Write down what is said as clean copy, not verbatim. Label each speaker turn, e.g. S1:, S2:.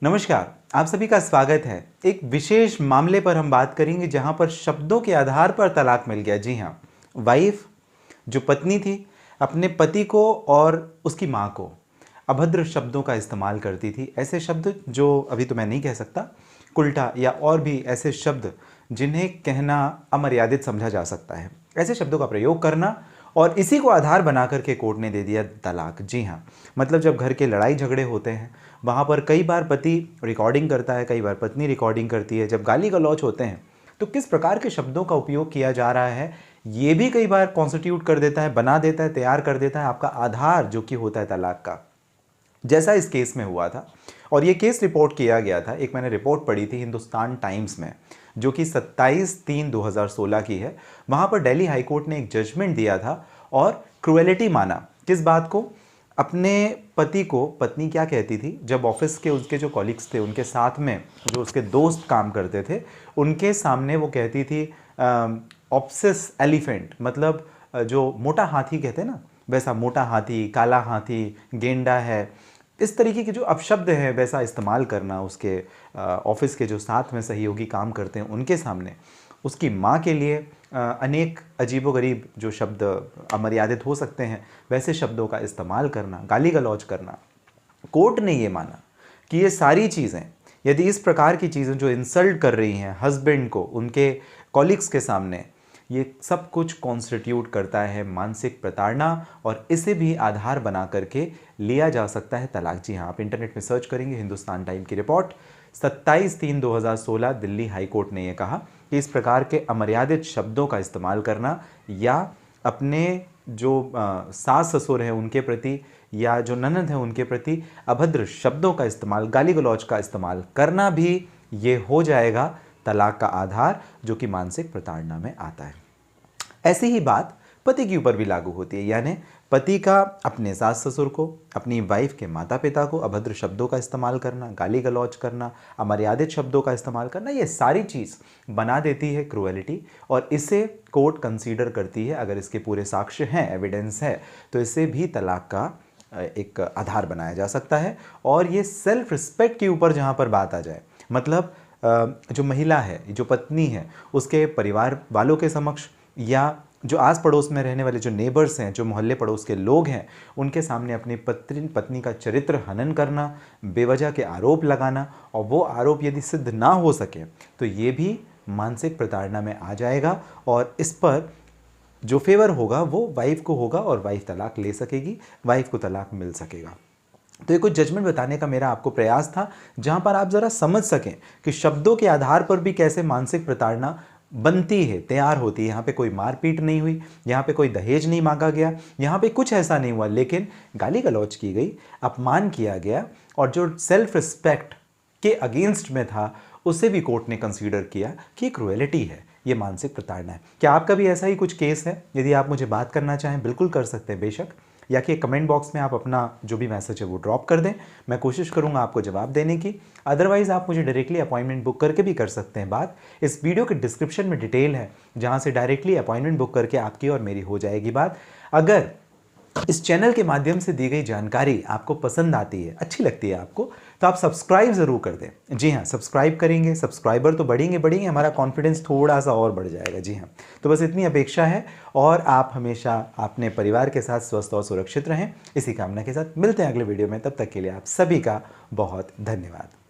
S1: नमस्कार, आप सभी का स्वागत है। एक विशेष मामले पर हम बात करेंगे जहां पर शब्दों के आधार पर तलाक मिल गया। जी हाँ, वाइफ जो पत्नी थी अपने पति को और उसकी माँ को अभद्र शब्दों का इस्तेमाल करती थी। ऐसे शब्द जो अभी तो मैं नहीं कह सकता, कुल्टा या और भी ऐसे शब्द जिन्हें कहना अमर्यादित समझा जा सकता है, ऐसे शब्दों का प्रयोग करना और इसी को आधार बना करके कोर्ट ने दे दिया तलाक। जी हाँ, मतलब जब घर के लड़ाई झगड़े होते हैं वहाँ पर कई बार पति रिकॉर्डिंग करता है, कई बार पत्नी रिकॉर्डिंग करती है, जब गाली गलौज होते हैं तो किस प्रकार के शब्दों का उपयोग किया जा रहा है ये भी कई बार कॉन्स्टिट्यूट कर देता है, बना देता है, तैयार कर देता है आपका आधार जो कि होता है तलाक का। जैसा इस केस में हुआ था और ये केस रिपोर्ट किया गया था, एक मैंने रिपोर्ट पढ़ी थी हिंदुस्तान टाइम्स में जो कि 27/3/2016 की है। वहाँ पर दिल्ली हाई कोर्ट ने एक जजमेंट दिया था और क्रुएलिटी माना। किस बात को? अपने पति को पत्नी क्या कहती थी जब ऑफिस के उसके जो कॉलीग्स थे उनके साथ में जो उसके दोस्त काम करते थे उनके सामने वो कहती थी ऑब्सेस एलिफेंट, मतलब जो मोटा हाथी कहते हैं ना, वैसा मोटा हाथी, काला हाथी, गेंडा है, इस तरीके के जो अपशब्द हैं वैसा इस्तेमाल करना उसके ऑफिस के जो साथ में सहयोगी काम करते हैं उनके सामने। उसकी माँ के लिए अनेक अजीबोगरीब जो शब्द अमर्यादित हो सकते हैं वैसे शब्दों का इस्तेमाल करना, गाली गलौज करना। कोर्ट ने ये माना कि ये सारी चीज़ें, यदि इस प्रकार की चीज़ें जो इंसल्ट कर रही हैं हस्बैंड को उनके कॉलीग्स के सामने, ये सब कुछ कॉन्स्टिट्यूट करता है मानसिक प्रताड़ना और इसे भी आधार बना करके लिया जा सकता है तलाक। जी हाँ, आप इंटरनेट में सर्च करेंगे हिंदुस्तान टाइम की रिपोर्ट 27/3/2016 दिल्ली हाई कोर्ट ने यह कहा कि इस प्रकार के अमर्यादित शब्दों का इस्तेमाल करना या अपने जो सास ससुर हैं उनके प्रति या जो ननद हैं उनके प्रति अभद्र शब्दों का इस्तेमाल, गाली गलौज का इस्तेमाल करना भी ये हो जाएगा तलाक का आधार जो कि मानसिक प्रताड़ना में आता है। ऐसी ही बात पति के ऊपर भी लागू होती है, यानी पति का अपने सास ससुर को, अपनी वाइफ के माता पिता को अभद्र शब्दों का इस्तेमाल करना, गाली गलौज करना, अमर्यादित शब्दों का इस्तेमाल करना, ये सारी चीज़ बना देती है क्रुएलिटी और इसे कोर्ट कंसीडर करती है। अगर इसके पूरे साक्ष्य हैं, एविडेंस है, तो इसे भी तलाक का एक आधार बनाया जा सकता है। और ये सेल्फ रिस्पेक्ट के ऊपर जहाँ पर बात आ जाए, मतलब जो महिला है, जो पत्नी है, उसके परिवार वालों के समक्ष या जो आस पड़ोस में रहने वाले जो नेबर्स हैं, जो मोहल्ले पड़ोस के लोग हैं, उनके सामने अपनी पत्नी का चरित्र हनन करना, बेवजह के आरोप लगाना और वो आरोप यदि सिद्ध ना हो सके तो ये भी मानसिक प्रताड़ना में आ जाएगा और इस पर जो फेवर होगा वो वाइफ को होगा और वाइफ तलाक ले सकेगी, वाइफ को तलाक मिल सकेगा। तो ये कुछ जजमेंट बताने का मेरा आपको प्रयास था जहां पर आप जरा समझ सकें कि शब्दों के आधार पर भी कैसे मानसिक प्रताड़ना बनती है, तैयार होती है। यहाँ पे कोई मारपीट नहीं हुई, यहाँ पे कोई दहेज नहीं मांगा गया, यहाँ पे कुछ ऐसा नहीं हुआ, लेकिन गाली गलौज की गई, अपमान किया गया और जो सेल्फ रिस्पेक्ट के अगेंस्ट में था उसे भी कोर्ट ने कंसीडर किया कि क्रुएलिटी है, ये मानसिक प्रताड़ना है। क्या आपका भी ऐसा ही कुछ केस है? यदि आप मुझे बात करना चाहें बिल्कुल कर सकते हैं बेशक, या कि कमेंट बॉक्स में आप अपना जो भी मैसेज है वो ड्रॉप कर दें, मैं कोशिश करूंगा आपको जवाब देने की। अदरवाइज आप मुझे डायरेक्टली अपॉइंटमेंट बुक करके भी कर सकते हैं बात। इस वीडियो के डिस्क्रिप्शन में डिटेल है जहां से डायरेक्टली अपॉइंटमेंट बुक करके आपकी और मेरी हो जाएगी बात। अगर इस चैनल के माध्यम से दी गई जानकारी आपको पसंद आती है, अच्छी लगती है आपको, तो आप सब्सक्राइब ज़रूर कर दें। जी हाँ, सब्सक्राइब करेंगे, सब्सक्राइबर तो बढ़ेंगे, हमारा कॉन्फिडेंस थोड़ा सा और बढ़ जाएगा। जी हाँ, तो बस इतनी अपेक्षा है और आप हमेशा अपने परिवार के साथ स्वस्थ और सुरक्षित रहें, इसी कामना के साथ मिलते हैं अगले वीडियो में। तब तक के लिए आप सभी का बहुत धन्यवाद।